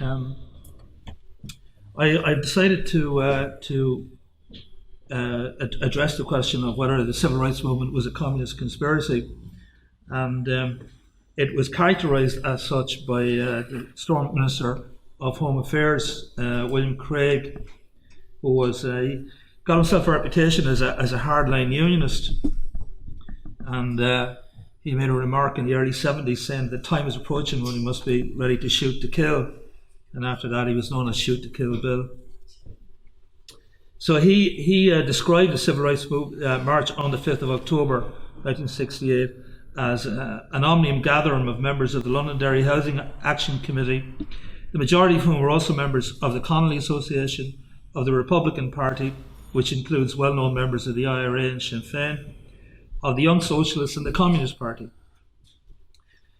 Um, I decided to address the question of whether the civil rights movement was a communist conspiracy, and it was characterised as such by the Storm Minister of Home Affairs, William Craig, who was got himself a reputation as a hardline unionist, and he made a remark in the early 70s saying that time is approaching when we must be ready to shoot to kill, and after that he was known as Shoot to Kill Bill. So he described the Civil Rights March on the 5th of October 1968 as an omnium gathering of members of the Londonderry Housing Action Committee, the majority of whom were also members of the Connolly Association, of the Republican Party, which includes well-known members of the IRA and Sinn Féin, of the Young Socialists and the Communist Party.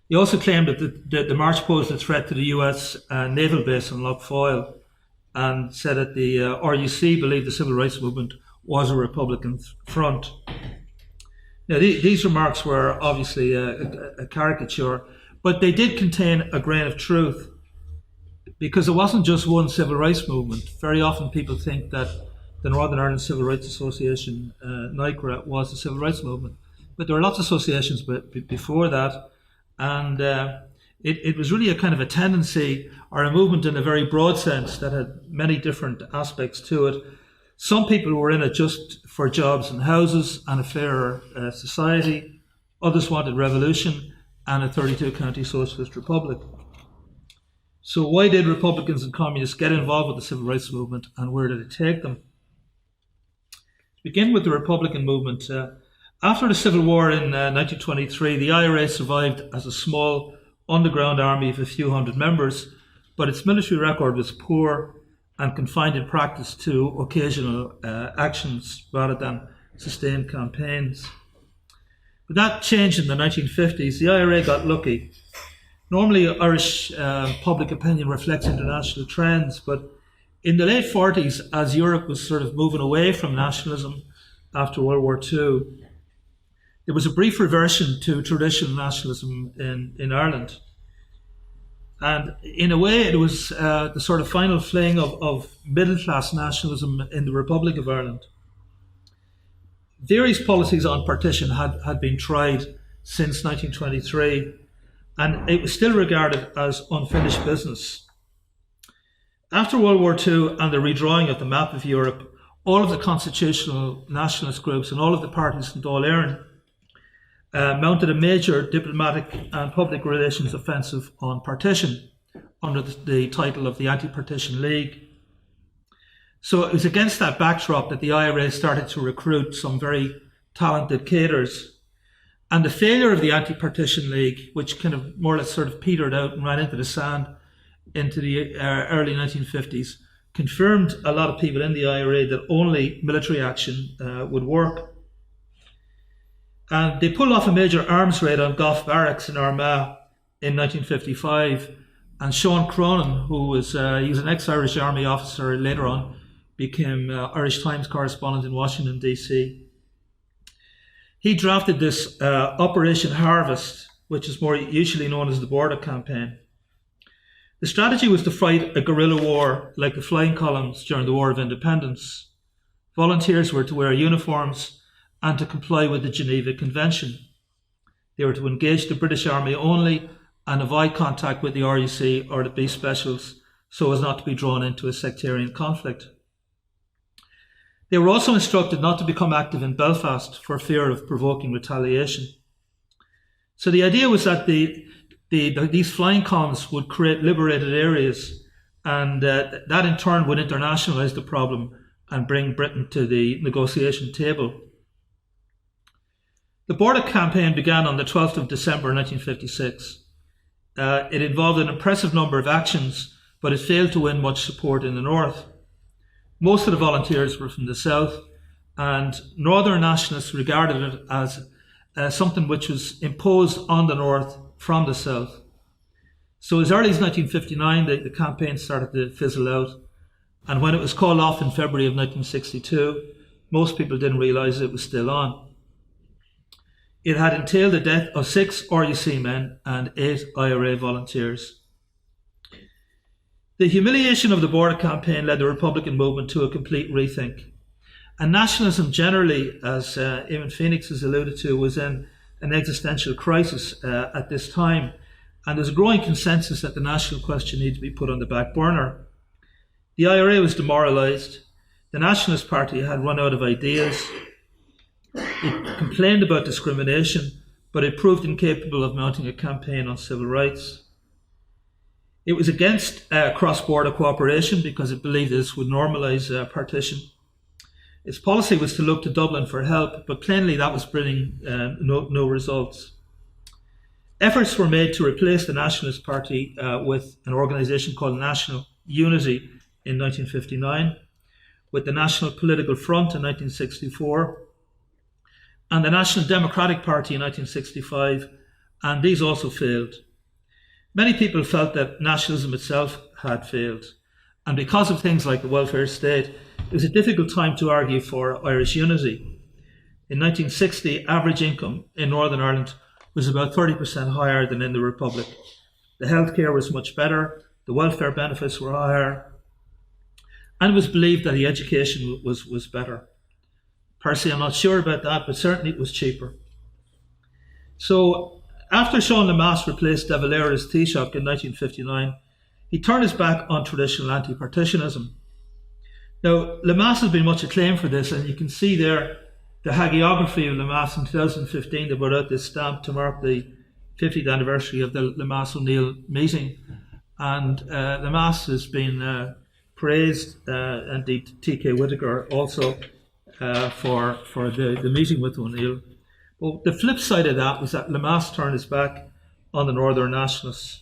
He also claimed that the march posed a threat to the US naval base in Lough Foyle, and said that the RUC believed the civil rights movement was a Republican front. Now, these remarks were obviously a caricature, but they did contain a grain of truth, because it wasn't just one civil rights movement. Very often people think that the Northern Ireland Civil Rights Association, NICRA, was the civil rights movement, but there were lots of associations before that, and it was really a kind of a tendency, or a movement in a very broad sense, that had many different aspects to it. Some people were in it just for jobs and houses and a fairer society. Others wanted revolution and a 32-county socialist republic. So why did Republicans and communists get involved with the civil rights movement, and where did it take them? To begin with the Republican movement, after the Civil War in 1923, the IRA survived as a small underground army of a few hundred members, but its military record was poor and confined in practice to occasional actions rather than sustained campaigns. But that changed in the 1950s. The IRA got lucky. Normally, Irish public opinion reflects international trends, but in the late 40s, as Europe was sort of moving away from nationalism after World War II, there was a brief reversion to traditional nationalism in Ireland. And in a way, it was the sort of final fling of middle-class nationalism in the Republic of Ireland. Various policies on partition had been tried since 1923, and it was still regarded as unfinished business. After World War II and the redrawing of the map of Europe, all of the constitutional nationalist groups and all of the parties in Dáil Éireann mounted a major diplomatic and public relations offensive on partition under the title of the Anti-Partition League. So it was against that backdrop that the IRA started to recruit some very talented cadres. And the failure of the Anti-Partition League, which kind of more or less sort of petered out and ran into the sand into the early 1950s, confirmed a lot of people in the IRA that only military action would work. And they pulled off a major arms raid on Gough Barracks in Armagh in 1955. And Sean Cronin, who was he was an ex-Irish Army officer, later on became Irish Times correspondent in Washington, D.C. He drafted this Operation Harvest, which is more usually known as the Border Campaign. The strategy was to fight a guerrilla war like the flying columns during the War of Independence. Volunteers were to wear uniforms and to comply with the Geneva Convention. They were to engage the British Army only and avoid contact with the RUC or the B Specials so as not to be drawn into a sectarian conflict. They were also instructed not to become active in Belfast for fear of provoking retaliation. So the idea was that these flying columns would create liberated areas, and that in turn would internationalise the problem and bring Britain to the negotiation table. The Border Campaign began on the 12th of December 1956. It involved an impressive number of actions, but it failed to win much support in the north. Most of the volunteers were from the south, and Northern nationalists regarded it as something which was imposed on the north from the south. So as early as 1959, the campaign started to fizzle out, and when it was called off in February of 1962, most people didn't realise it was still on. It had entailed the death of 6 RUC men and 8 IRA volunteers. The humiliation of the border campaign led the Republican movement to a complete rethink. And nationalism generally, as Eamon Phoenix has alluded to, was in an existential crisis at this time. And there's a growing consensus that the national question needs to be put on the back burner. The IRA was demoralised. The Nationalist Party had run out of ideas. It complained about discrimination, but it proved incapable of mounting a campaign on civil rights. It was against cross-border cooperation because it believed this would normalise partition. Its policy was to look to Dublin for help, but plainly that was bringing no results. Efforts were made to replace the Nationalist Party with an organisation called National Unity in 1959, with the National Political Front in 1964, and the National Democratic Party in 1965, and these also failed. Many people felt that nationalism itself had failed, and because of things like the welfare state, it was a difficult time to argue for Irish unity. In 1960, average income in Northern Ireland was about 30% higher than in the Republic. The healthcare was much better, the welfare benefits were higher, and it was believed that the education was better. Personally, I'm not sure about that, but certainly it was cheaper. So after Sean Lemass replaced De Valera as Taoiseach in 1959, he turned his back on traditional anti-partitionism. Now, Lemass has been much acclaimed for this, and you can see there the hagiography of Lemass in 2015. They brought out this stamp to mark the 50th anniversary of the Lemass-O'Neill meeting. And Lemass has been praised, and T.K. Whitaker also, for the meeting with O'Neill. Well, the flip side of that was that Lemass turned his back on the Northern Nationalists.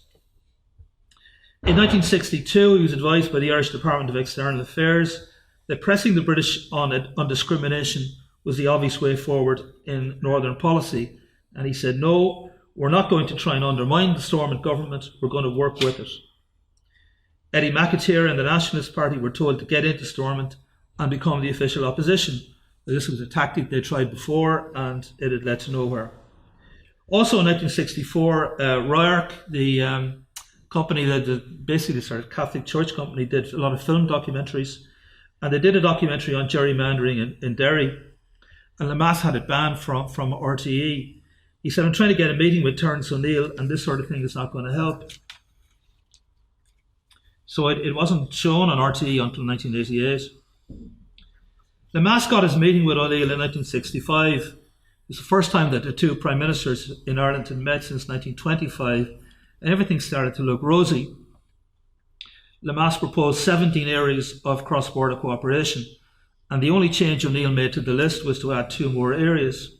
In 1962, he was advised by the Irish Department of External Affairs that pressing the British on discrimination was the obvious way forward in Northern policy. And he said, no, we're not going to try and undermine the Stormont government, we're going to work with it. Eddie McAteer and the Nationalist Party were told to get into Stormont and become the official opposition. This was a tactic they tried before, and it had led to nowhere. Also in 1964, RIARC, the company that basically the sort of Catholic Church company, did a lot of film documentaries, and they did a documentary on gerrymandering in Derry, and Lemass had it banned from RTE. He said, I'm trying to get a meeting with Terence O'Neill, and this sort of thing is not going to help. So it wasn't shown on RTE until 1988. Lemass got his meeting with O'Neill in 1965. It was the first time that the two prime ministers in Ireland had met since 1925, and everything started to look rosy. Lemass proposed 17 areas of cross-border cooperation, and the only change O'Neill made to the list was to add 2 more areas.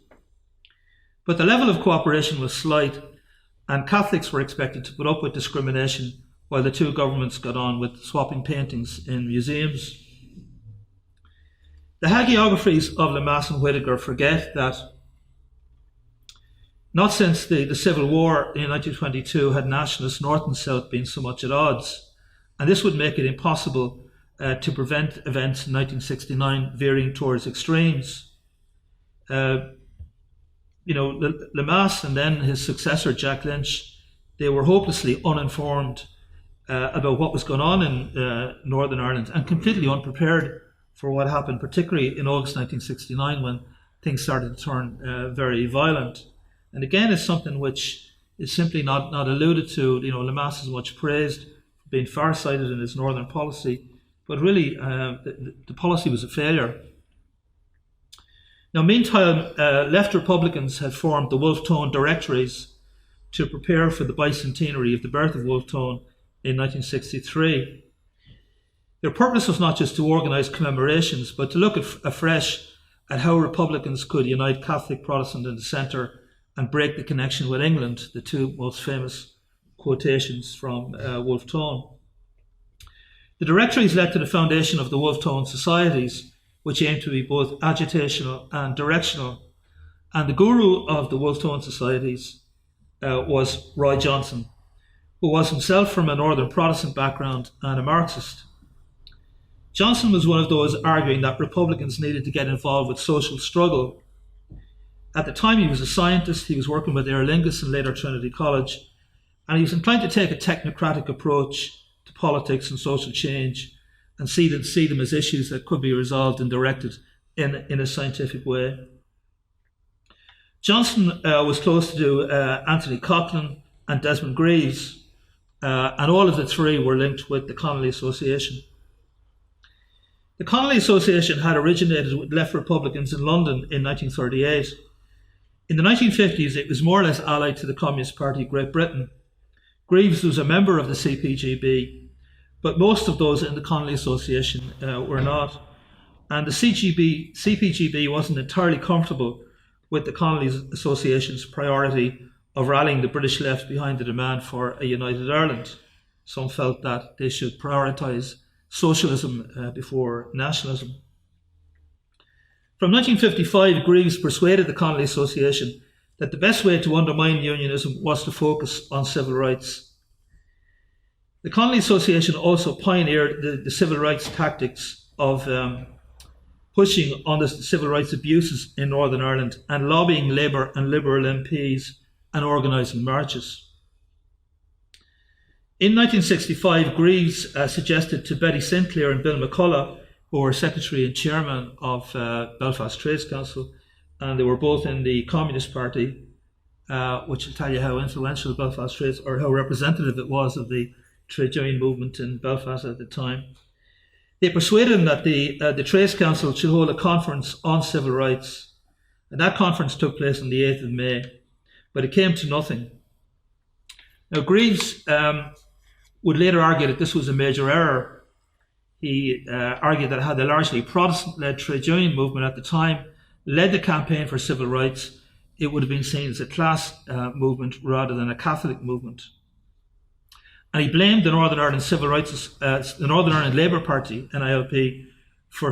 But the level of cooperation was slight, and Catholics were expected to put up with discrimination while the two governments got on with swapping paintings in museums. The hagiographies of Lemass and Whitaker forget that not since the Civil War in 1922 had nationalists north and south been so much at odds, and this would make it impossible to prevent events in 1969 veering towards extremes. Lemass and then his successor Jack Lynch, they were hopelessly uninformed about what was going on in Northern Ireland, and completely unprepared for what happened, particularly in August 1969 when things started to turn very violent. And again, it's something which is simply not alluded to. Lemass is much praised for being far-sighted in his northern policy, but really the policy was a failure. Now, meantime, left Republicans had formed the Wolfe Tone Directories to prepare for the bicentenary of the birth of Wolfe Tone in 1963. Their purpose was not just to organise commemorations, but to look afresh at how Republicans could unite Catholic, Protestant in the centre and break the connection with England, the two most famous quotations from Wolfe Tone. The directories led to the foundation of the Wolfe Tone Societies, which aimed to be both agitational and directional. And the guru of the Wolfe Tone Societies was Roy Johnson, who was himself from a Northern Protestant background and a Marxist. Johnson was one of those arguing that Republicans needed to get involved with social struggle. At the time, he was a scientist. He was working with Aer Lingus and later Trinity College, and he was inclined to take a technocratic approach to politics and social change, and see them as issues that could be resolved and directed in a scientific way. Johnson was close to Anthony Coughlin and Desmond Greaves, and all of the three were linked with the Connolly Association. The Connolly Association had originated with left Republicans in London in 1938. In the 1950s, it was more or less allied to the Communist Party of Great Britain. Greaves was a member of the CPGB, but most of those in the Connolly Association were not. And the CPGB wasn't entirely comfortable with the Connolly Association's priority of rallying the British left behind the demand for a united Ireland. Some felt that they should prioritise socialism before nationalism. From 1955, Greaves persuaded the Connolly Association that the best way to undermine unionism was to focus on civil rights. The Connolly Association also pioneered the civil rights tactics of pushing on the civil rights abuses in Northern Ireland and lobbying Labour and Liberal MPs and organising marches. In 1965, Greaves suggested to Betty Sinclair and Bill McCullough, who were secretary and chairman of Belfast Trades Council, and they were both in the Communist Party, which will tell you how influential Belfast Trades, or how representative it was of the trade union movement in Belfast at the time. They persuaded him that the Trades Council should hold a conference on civil rights, and that conference took place on the 8th of May, but it came to nothing. Now, Greaves would later argue that this was a major error. He argued that had the largely Protestant-led trade union movement at the time led the campaign for civil rights, it would have been seen as a class movement rather than a Catholic movement. And he blamed the Northern Ireland Civil Rights, the Northern Ireland Labour Party, NILP, for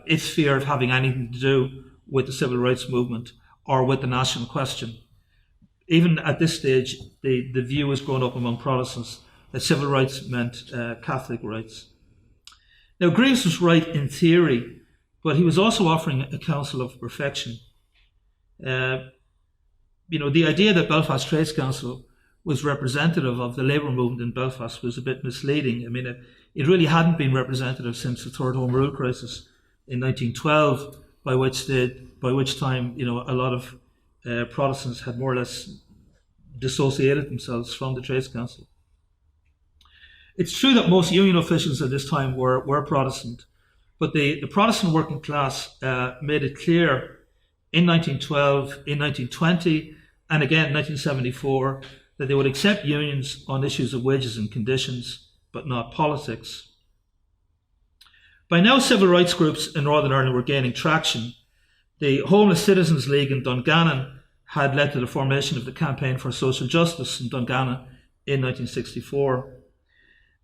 its fear of having anything to do with the civil rights movement or with the national question. Even at this stage, the view was grown up among Protestants that civil rights meant Catholic rights. Now, Greaves was right in theory, but he was also offering a counsel of perfection. The idea that Belfast Trades Council was representative of the labour movement in Belfast was a bit misleading. I mean, it really hadn't been representative since the Third Home Rule crisis in 1912, by which time a lot of Protestants had more or less dissociated themselves from the Trades Council. It's true that most union officials at this time were Protestant, but the Protestant working class made it clear in 1912, in 1920, and again in 1974, that they would accept unions on issues of wages and conditions, but not politics. By now, civil rights groups in Northern Ireland were gaining traction. The Homeless Citizens League in Dungannon had led to the formation of the Campaign for Social Justice in Dungannon in 1964.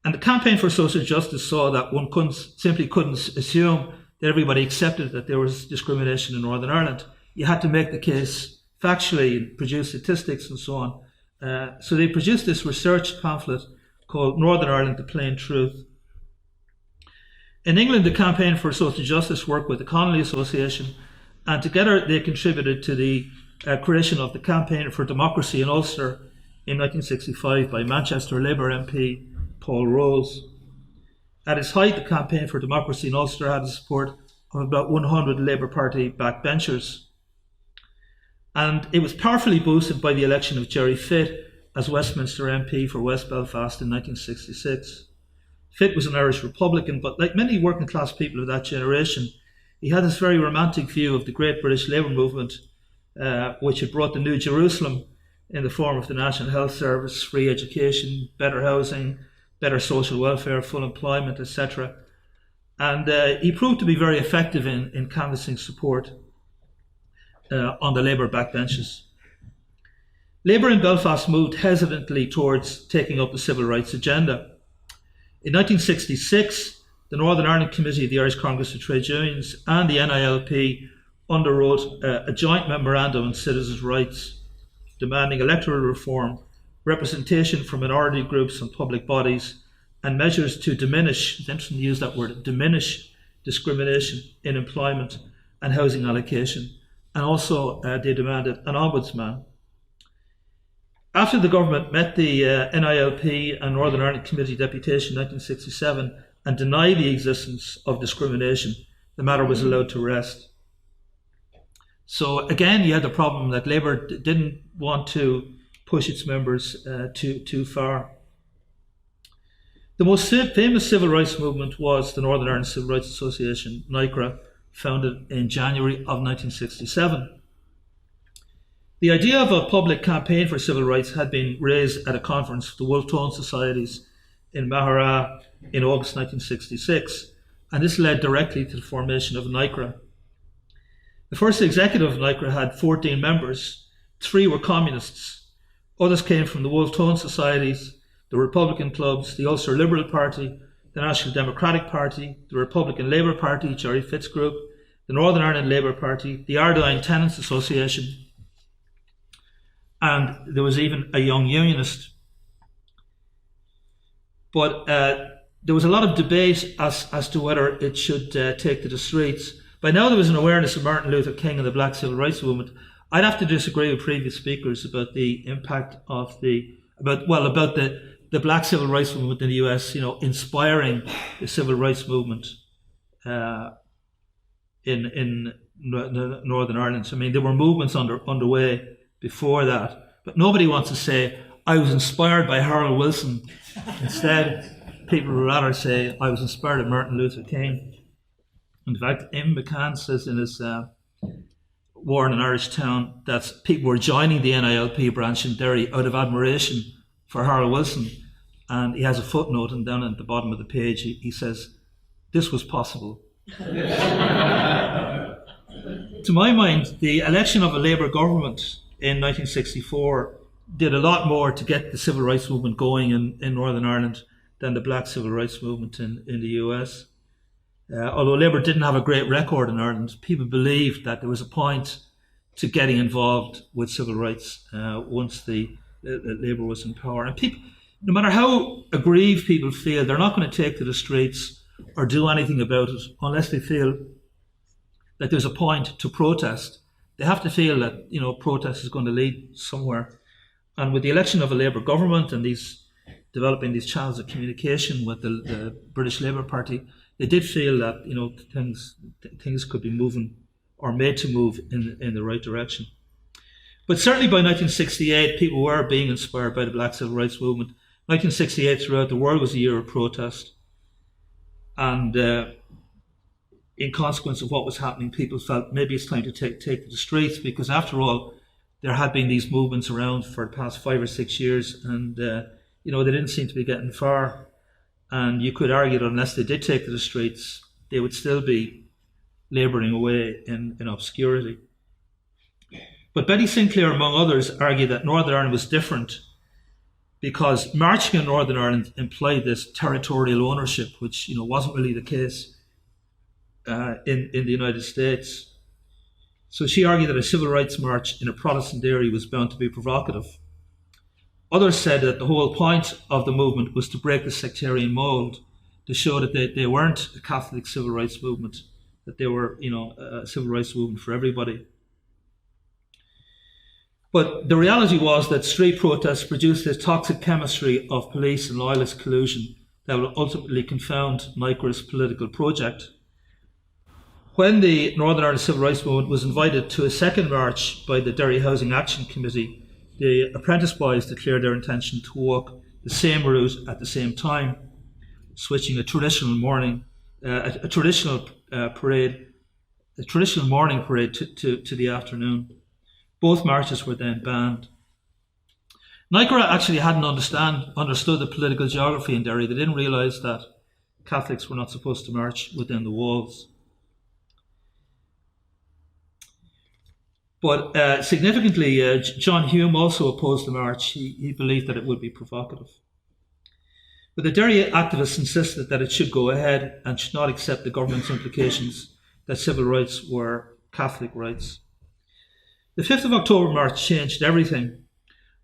And the Campaign for Social Justice saw that one simply couldn't assume that everybody accepted that there was discrimination in Northern Ireland. You had to make the case factually, produce statistics and so on. So they produced this research pamphlet called Northern Ireland, The Plain Truth. In England, the Campaign for Social Justice worked with the Connolly Association, and together they contributed to the creation of the Campaign for Democracy in Ulster in 1965 by Manchester Labour MP Paul Rose. At its height, the Campaign for Democracy in Ulster had the support of about 100 Labour Party backbenchers. And it was powerfully boosted by the election of Gerry Fitt as Westminster MP for West Belfast in 1966. Fitt was an Irish Republican, but like many working class people of that generation, he had this very romantic view of the great British labour movement, which had brought the New Jerusalem in the form of the National Health Service, free education, better housing, better social welfare, full employment, etc. And he proved to be very effective in canvassing support on the Labour backbenches. Labour in Belfast moved hesitantly towards taking up the civil rights agenda. In 1966, the Northern Ireland Committee of the Irish Congress of Trade Unions and the NILP underwrote a joint memorandum on citizens' rights, demanding electoral reform, representation for minority groups and public bodies, and measures to diminish, it's interesting to use that word, diminish discrimination in employment and housing allocation. And also they demanded an ombudsman. After the government met the NILP and Northern Ireland Committee deputation in 1967 and denied the existence of discrimination, the matter was allowed to rest. So again, you had the problem that Labour didn't want to push its members too far. The most famous civil rights movement was the Northern Ireland Civil Rights Association, NICRA, founded in January of 1967. The idea of a public campaign for civil rights had been raised at a conference of the Wolf Tone Societies in Mahara in August 1966, and this led directly to the formation of NICRA. The first executive of NICRA had 14 members. 3 were communists. Others came from the Wolf Tone Societies, the Republican clubs, the Ulster Liberal Party, the National Democratic Party, the Republican Labour Party, Jerry Fitz Group, the Northern Ireland Labour Party, the Ardyne Tenants Association, and there was even a young unionist. But there was a lot of debate as to whether it should take to the streets. By now there was an awareness of Martin Luther King and the Black Civil Rights Movement. I'd have to disagree with previous speakers about the impact of the Black Civil Rights Movement in the US, inspiring the civil rights movement in Northern Ireland. So, I mean, there were movements underway before that, but nobody wants to say, I was inspired by Harold Wilson. Instead, people would rather say, I was inspired by Martin Luther King. In fact, Emmet O Connor says in his War in an Irish Town that people were joining the NILP branch in Derry out of admiration for Harold Wilson. And he has a footnote, and down at the bottom of the page he says, this was possible. To my mind, the election of a Labour government in 1964 did a lot more to get the civil rights movement going in Northern Ireland than the Black Civil Rights Movement in the US. Although Labour didn't have a great record in Ireland, people believed that there was a point to getting involved with civil rights once the Labour was in power. And people, no matter how aggrieved people feel, they're not going to take to the streets or do anything about it unless they feel that there's a point to protest. They have to feel that protest is going to lead somewhere. And with the election of a Labour government and developing these channels of communication with the British Labour Party, they did feel that things could be moving or made to move in the right direction. But certainly by 1968, people were being inspired by the Black Civil Rights Movement. 1968 throughout the world was a year of protest. And in consequence of what was happening, people felt maybe it's time to take to the streets, because after all, there had been these movements around for the past 5 or 6 years, and they didn't seem to be getting far. And you could argue that unless they did take to the streets, they would still be labouring away in obscurity. But Betty Sinclair, among others, argued that Northern Ireland was different because marching in Northern Ireland implied this territorial ownership, which wasn't really the case in the United States. So she argued that a civil rights march in a Protestant Derry was bound to be provocative. Others said that the whole point of the movement was to break the sectarian mould, to show that they weren't a Catholic civil rights movement, that they were a civil rights movement for everybody. But the reality was that street protests produced this toxic chemistry of police and loyalist collusion that will ultimately confound NICRA's political project. When the Northern Ireland Civil Rights Movement was invited to a second march by the Derry Housing Action Committee, the apprentice boys declared their intention to walk the same route at the same time, switching a traditional morning parade to the afternoon. Both marches were then banned. NICRA actually hadn't understood the political geography in Derry. They didn't realise that Catholics were not supposed to march within the walls. But significantly, John Hume also opposed the march. He believed that it would be provocative. But the Derry activists insisted that it should go ahead and should not accept the government's implications that civil rights were Catholic rights. The 5th of October march changed everything.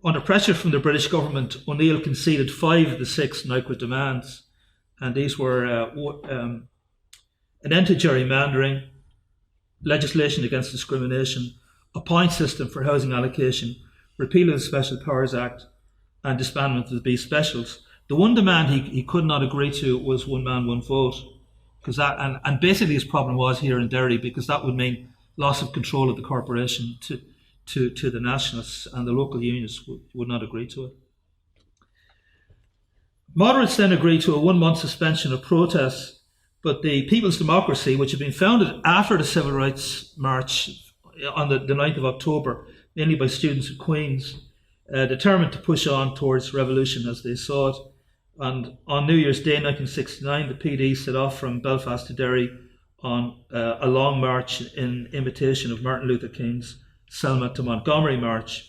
Under pressure from the British government, O'Neill conceded 5 of the 6 NICRA demands, and these were an end to gerrymandering, legislation against discrimination, a point system for housing allocation, repeal of the Special Powers Act, and disbandment of the B Specials. The one demand he could not agree to was one man, one vote, because and basically his problem was here in Derry, because that would mean loss of control of the corporation to the nationalists, and the local unions would not agree to it. Moderates then agreed to a 1-month suspension of protests, but the People's Democracy, which had been founded after the Civil Rights March on the 9th of October, mainly by students of Queen's, determined to push on towards revolution as they saw it. And on New Year's Day 1969, the PD set off from Belfast to Derry on a long march in imitation of Martin Luther King's Selma to Montgomery march.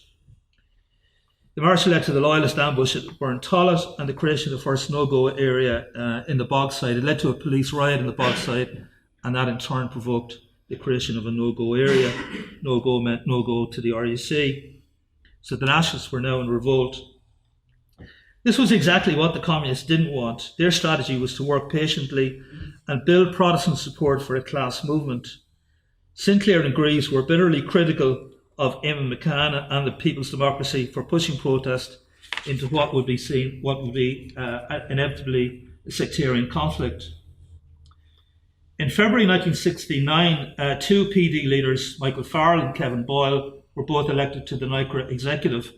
The march led to the Loyalist ambush at Burntollet and the creation of the first no-go area in the Bogside. It led to a police riot in the Bogside, and that in turn provoked the creation of a no-go area. No-go meant no-go to the RUC. So the nationalists were now in revolt. This was exactly what the communists didn't want. Their strategy was to work patiently and build Protestant support for a class movement. Sinclair and Greaves were bitterly critical of Eamon McCann and the People's Democracy for pushing protest into what would be inevitably a sectarian conflict. In February 1969, two PD leaders, Michael Farrell and Kevin Boyle, were both elected to the NICRA executive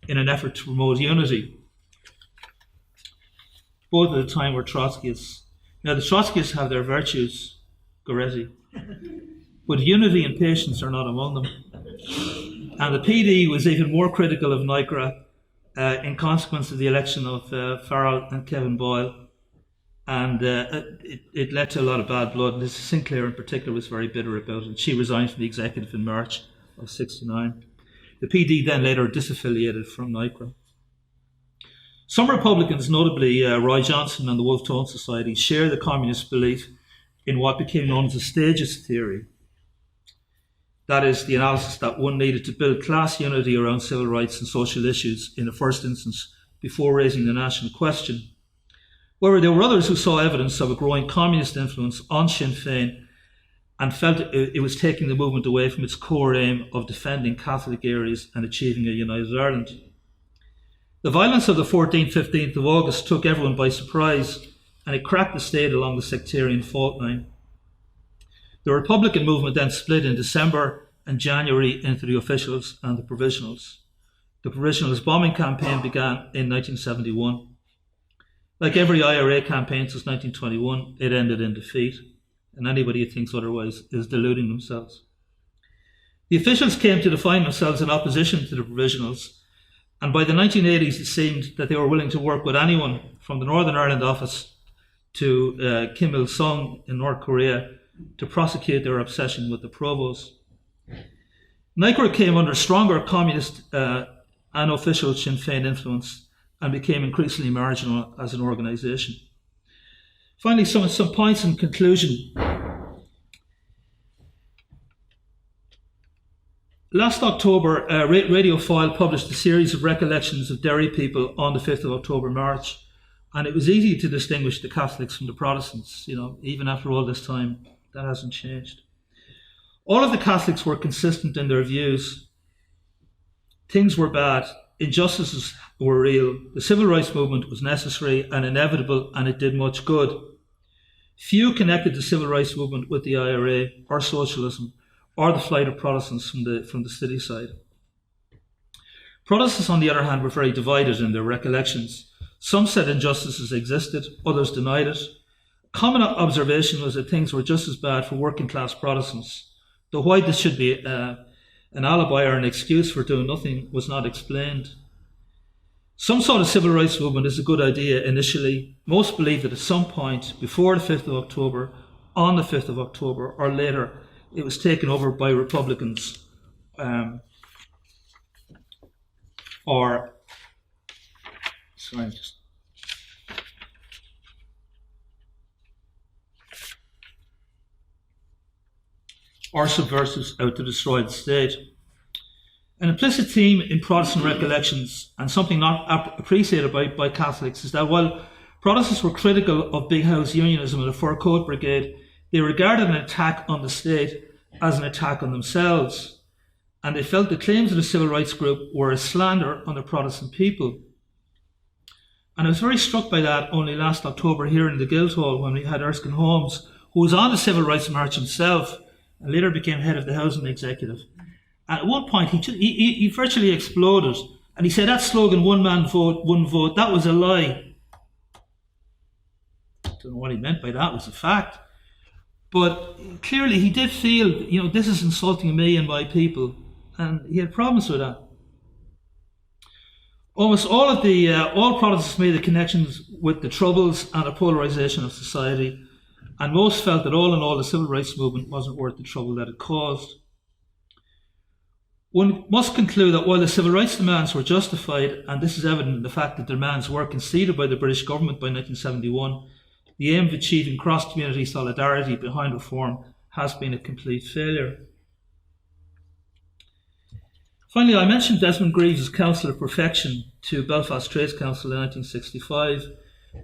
in an effort to promote unity. Both at the time were Trotskyists. Now the Trotskyists have their virtues, Goretti, but unity and patience are not among them. And the PD was even more critical of NICRA in consequence of the election of Farrell and Kevin Boyle. And it led to a lot of bad blood. And Mrs. Sinclair in particular was very bitter about it. She resigned from the executive in March of '69. The PD then later disaffiliated from NICRA. Some Republicans, notably Roy Johnson and the Wolfe Tone Society, share the communist belief in what became known as the stages theory. That is, the analysis that one needed to build class unity around civil rights and social issues in the first instance before raising the national question. However, there were others who saw evidence of a growing communist influence on Sinn Féin and felt it was taking the movement away from its core aim of defending Catholic areas and achieving a united Ireland. The violence of the 14th, 15th of August took everyone by surprise, and it cracked the state along the sectarian fault line. The Republican movement then split in December and January into the officials and the provisionals. The provisionals bombing campaign began in 1971. Like every IRA campaign since 1921, it ended in defeat, and anybody who thinks otherwise is deluding themselves. The officials came to define themselves in opposition to the provisionals, and by the 1980s it seemed that they were willing to work with anyone from the Northern Ireland office to Kim Il-sung in North Korea to prosecute their obsession with the provost. NICRA came under stronger communist and official Sinn Féin influence and became increasingly marginal as an organisation. Finally, some points in conclusion. Last October, Radio File published a series of recollections of Derry people on the 5th of October march, and it was easy to distinguish the Catholics from the Protestants, even after all this time. That hasn't changed. All of the Catholics were consistent in their views. Things were bad, injustices were real, the civil rights movement was necessary and inevitable, and it did much good. Few connected the civil rights movement with the IRA or socialism or the flight of Protestants from the city side. Protestants, on the other hand, were very divided in their recollections. Some said injustices existed, others denied it. Common observation was that things were just as bad for working class Protestants, though why this should be an alibi or an excuse for doing nothing was not explained. Some saw the civil rights movement as a good idea initially. Most believed that at some point before the 5th of October, on the 5th of October or later, it was taken over by Republicans or subversives out to destroy the state. An implicit theme in Protestant recollections, and something not appreciated by Catholics, is that while Protestants were critical of big house unionism and the Fur Coat Brigade, they regarded an attack on the state as an attack on themselves. and they felt the claims of the civil rights group were a slander on the Protestant people. And I was very struck by that only last October here in the Guildhall when we had Erskine Holmes, who was on the Civil Rights March himself and later became head of the Housing Executive. And at one point he virtually exploded and he said that slogan, one man vote, one vote, that was a lie. I don't know what he meant by that, it was a fact. But clearly he did feel, this is insulting me and my people, and he had problems with that. Almost all Protestants made the connections with the Troubles and the polarisation of society, and most felt that all in all the civil rights movement wasn't worth the trouble that it caused. One must conclude that while the civil rights demands were justified, and this is evident in the fact that demands were conceded by the British government by 1971, the aim of achieving cross-community solidarity behind reform has been a complete failure. Finally, I mentioned Desmond Greaves' Council of Perfection to Belfast Trades Council in 1965.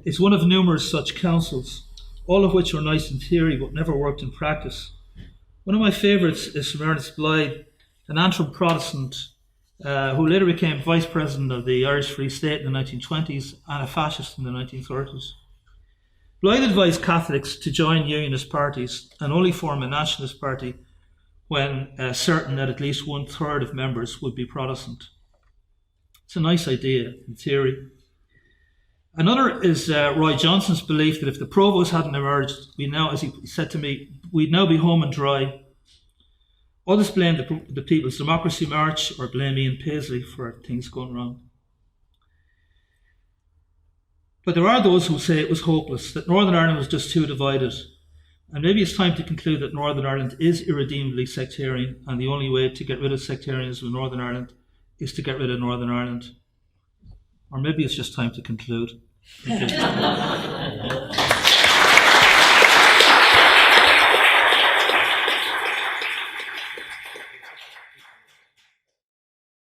It's one of numerous such councils, all of which were nice in theory but never worked in practice. One of my favourites is from Ernest Blythe, an Antrim Protestant who later became Vice President of the Irish Free State in the 1920s and a fascist in the 1930s. Blythe advised Catholics to join unionist parties and only form a nationalist party when certain that at least 1/3 of members would be Protestant. It's a nice idea in theory. Another is Roy Johnson's belief that if the Provost hadn't emerged, as he said to me, we'd now be home and dry. Others blame the People's Democracy March or blame Ian Paisley for things going wrong. But there are those who say it was hopeless, that Northern Ireland was just too divided. And maybe it's time to conclude that Northern Ireland is irredeemably sectarian, and the only way to get rid of sectarianism in Northern Ireland is to get rid of Northern Ireland. Or maybe it's just time to conclude. Thank you.